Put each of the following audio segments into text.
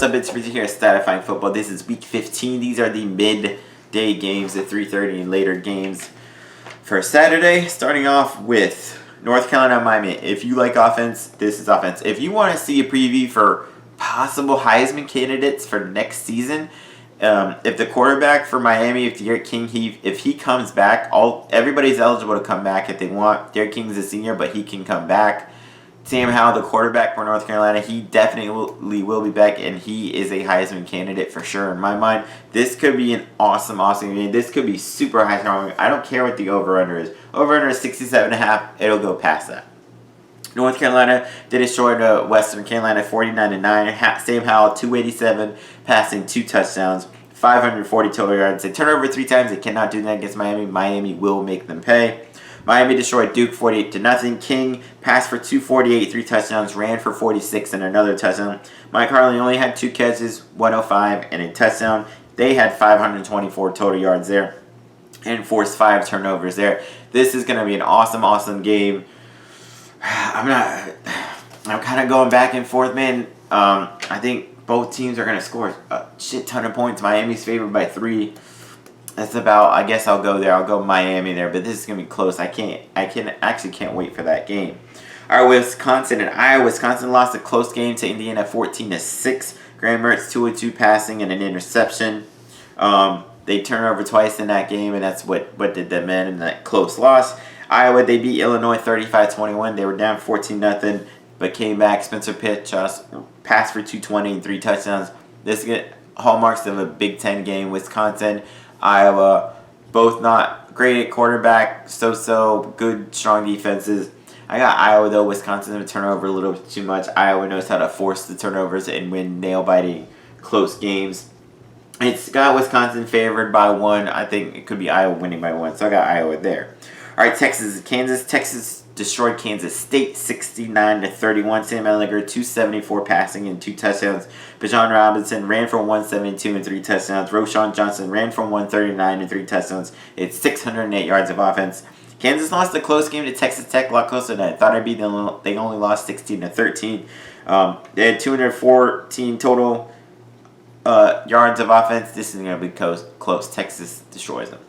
up? It's Richard here at Statifying Football. This is Week 15. These are the midday games, the 3:30 and later games for Saturday. Starting off with North Carolina, Miami. If you like offense, this is offense. If you want to see a preview for possible Heisman candidates for next season, if the quarterback for Miami, if Derek King, if he comes back, everybody's eligible to come back if they want. Derek King's a senior, but he can come back. Sam Howell, the quarterback for North Carolina, he definitely will be back, and he is a Heisman candidate for sure in my mind. This could be an awesome game. This could be super high scoring. I don't care what the over-under is. Over-under is 67.5. It'll go past that. North Carolina, they destroyed Western Carolina 49-9. Sam Howell, 287, passing 2 touchdowns, 540 total yards. They turn over 3 times. They cannot do that against Miami. Miami will make them pay. Miami destroyed Duke 48-0. King passed for 248, 3 touchdowns, ran for 46 and another touchdown. Mike Harley only had 2 catches, 105 and a touchdown. They had 524 total yards there and forced 5 turnovers there. This is going to be an awesome game. I'm kind of going back and forth, man. I think both teams are going to score a shit ton of points. Miami's favored by 3. That's about, I guess I'll go there. I'll go Miami there, but this is going to be close. I actually can't wait for that game. All right, Wisconsin and Iowa. Wisconsin lost a close game to Indiana 14-6. Graham Mertz 202 passing and an interception. They turned over twice in that game, and that's what did them in that close loss. Iowa, they beat Illinois 35-21. They were down 14-0, but came back. Spencer Pitt passed for 220 and 3 touchdowns. This is hallmarks of a Big Ten game. Wisconsin, Iowa, both not great at quarterback, so good, strong defenses. I got Iowa though. Wisconsin to turn over a little bit too much. Iowa knows how to force the turnovers and win nail-biting close games. It's got Wisconsin favored by 1. I think it could be Iowa winning by 1, so I got Iowa there. All right, Texas, Kansas. Texas destroyed Kansas State 69-31. Sam Ehlinger 274 passing and 2 touchdowns. Bijan Robinson ran for 172 and 3 touchdowns. Roschon Johnson ran for 139 and 3 touchdowns. It's 608 yards of offense. Kansas lost a close game to Texas Tech, a lot closer than I thought it'd be. They only lost 16-13. They had 214 total yards of offense. This is going to be close. Texas destroys them.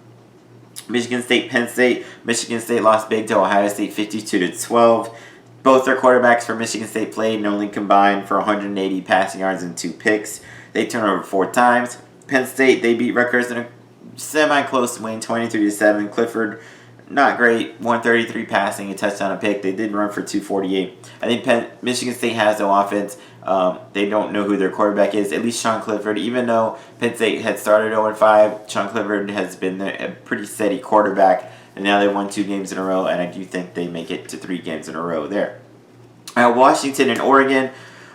Michigan State, Penn State. Michigan State lost big to Ohio State 52-12. Both their quarterbacks for Michigan State played and only combined for 180 passing yards and 2 picks. They turned over 4 times. Penn State, they beat Rutgers in a semi-close win, 23-7. Clifford, not great, 133 passing, a touchdown, a pick. They did run for 248. I think Michigan State has no offense. They don't know who their quarterback is. At least Sean Clifford, even though Penn State had started 0-5, Sean Clifford has been a pretty steady quarterback. And now they won 2 games in a row, and I do think they make it to 3 games in a row there. Washington and Oregon.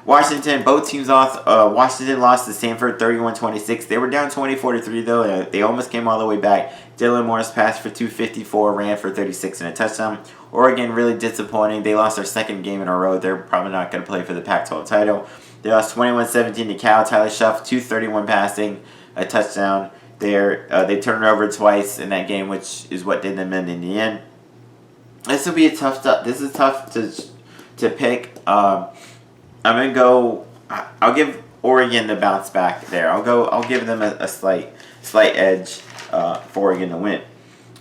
Washington, both teams lost. Washington lost to Stanford 31-26. They were down 24-3 though. They almost came all the way back. Dylan Morris passed for 254, ran for 36 and a touchdown. Oregon really disappointing. They lost their 2nd game in a row. They're probably not going to play for the Pac-12 title. They lost 21-17 to Cal. Tyler Shuff 231 passing, a touchdown. They turned it over twice in that game, which is what did them in the end. This will be a tough stuff. This is tough to pick. I'm gonna go. I'll give Oregon the bounce back there. I'll give them a slight edge for Oregon to win.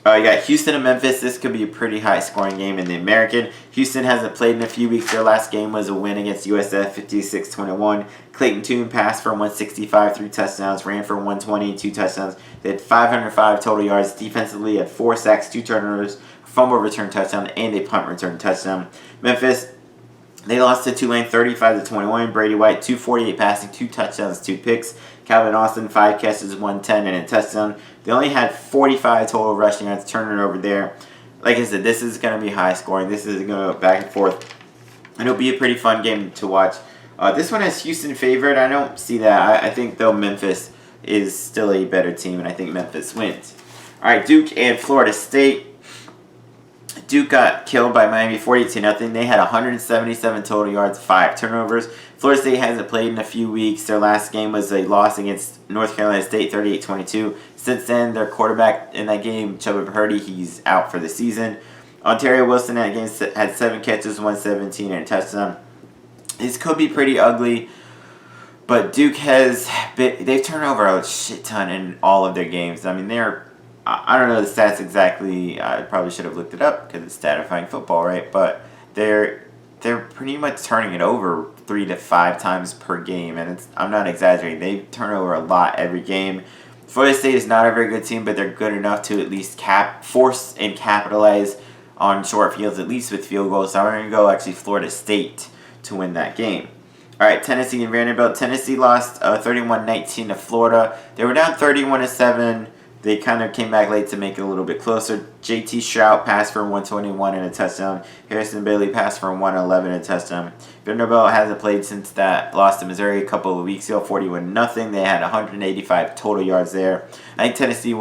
You got Houston and Memphis. This could be a pretty high scoring game in the American. Houston hasn't played in a few weeks. Their last game was a win against USF 56-21. Clayton Tune passed for 165, 3 touchdowns, ran for 120, 2 touchdowns. They had 505 total yards. Defensively had 4 sacks, 2 turnovers, fumble return touchdown, and a punt return touchdown. Memphis, they lost to Tulane 35-21. Brady White 248 passing, 2 touchdowns, 2 picks. Calvin Austin 5 catches, 110 and a touchdown. They only had 45 total rushing yards, turning it over there. Like I said, this is going to be high scoring. This is going to go back and forth. And it'll be a pretty fun game to watch. This one has Houston favored. I don't see that. I think, though, Memphis is still a better team, and I think Memphis wins. All right, Duke and Florida State. Duke got killed by Miami 42-0. They had 177 total yards, 5 turnovers. Florida State hasn't played in a few weeks. Their last game was a loss against North Carolina State, 38-22. Since then, their quarterback in that game, Chubba Purdy, he's out for the season. Ontario Wilson in that game had 7 catches, 117, and a touchdown. This could be pretty ugly. But Duke they've turned over a shit ton in all of their games. I mean, I don't know the stats exactly. I probably should have looked it up because it's statifying football, right? But they're pretty much turning it over 3 to 5 times per game, and I'm not exaggerating. They turn over a lot every game. Florida State is not a very good team, but they're good enough to at least force and capitalize on short fields, at least with field goals. So I'm going to go actually Florida State to win that game. All right, Tennessee and Vanderbilt. Tennessee lost 31-19 to Florida. They were down 31-7. They kind of came back late to make it a little bit closer. J.T. Stroud passed for 121 and a touchdown. Harrison Bailey passed for 111 and a touchdown. Vanderbilt hasn't played since that loss to Missouri a couple of weeks ago, 41-0. They had 185 total yards there. I think Tennessee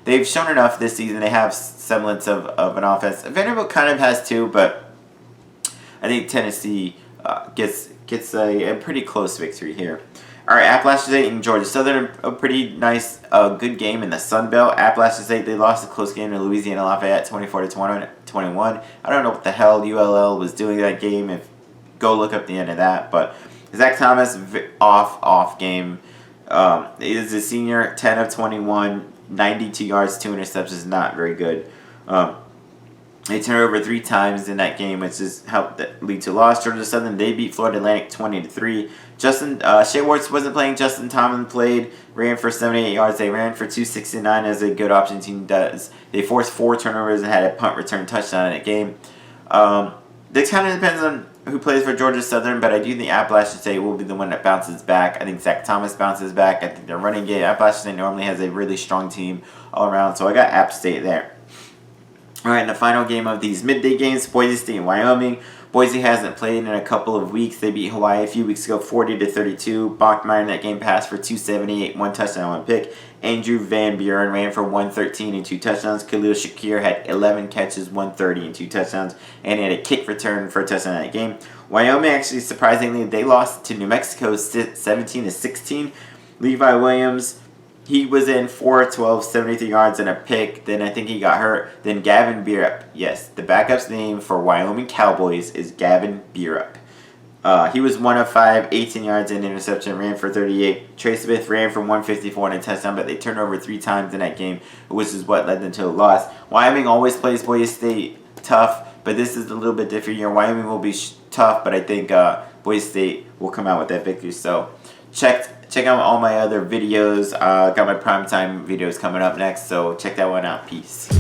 they've shown enough this season. They have semblance of an offense. Vanderbilt kind of has too, but I think Tennessee gets a pretty close victory here. All right, Appalachian State and Georgia Southern, a pretty nice, good game in the Sun Belt. Appalachian State, they lost a close game to Louisiana Lafayette, 24-21. I don't know what the hell ULL was doing that game. Go look up the end of that. But Zach Thomas, off game. Is a senior, 10 of 21, 92 yards, 2 interceptions, not very good. They turned over 3 times in that game, which just helped lead to a loss. Georgia Southern, they beat Florida Atlantic 20-3. Shea Werts wasn't playing. Justin Tomlin played, ran for 78 yards. They ran for 269 as a good option team does. They forced 4 turnovers and had a punt return touchdown in that game. This kind of depends on who plays for Georgia Southern, but I do think Appalachian State will be the one that bounces back. I think Zach Thomas bounces back. I think their running game, Appalachian State normally has a really strong team all around, so I got App State there. All right, in the final game of these midday games, Boise State and Wyoming. Boise hasn't played in a couple of weeks. They beat Hawaii a few weeks ago, 40-32. Bachmeyer in that game passed for 278, 1 touchdown, 1 pick. Andrew Van Buren ran for 113 and 2 touchdowns. Khalil Shakir had 11 catches, 130 and 2 touchdowns, and he had a kick return for a touchdown in that game. Wyoming, actually, surprisingly, they lost to New Mexico 17-16. Levi Williams, he was in 4-12, 73 yards and a pick. Then I think he got hurt. Then Gavin Bierup. Yes, the backup's name for Wyoming Cowboys is Gavin Bierup. He was 1 of 5, 18 yards and interception, ran for 38. Trey Smith ran for 154 and a touchdown, but they turned over 3 times in that game, which is what led them to a loss. Wyoming always plays Boise State tough, but this is a little bit different year. Wyoming will be tough, but I think Boise State will come out with that victory. So check out all my other videos. Got my primetime videos coming up next, so check that one out. Peace.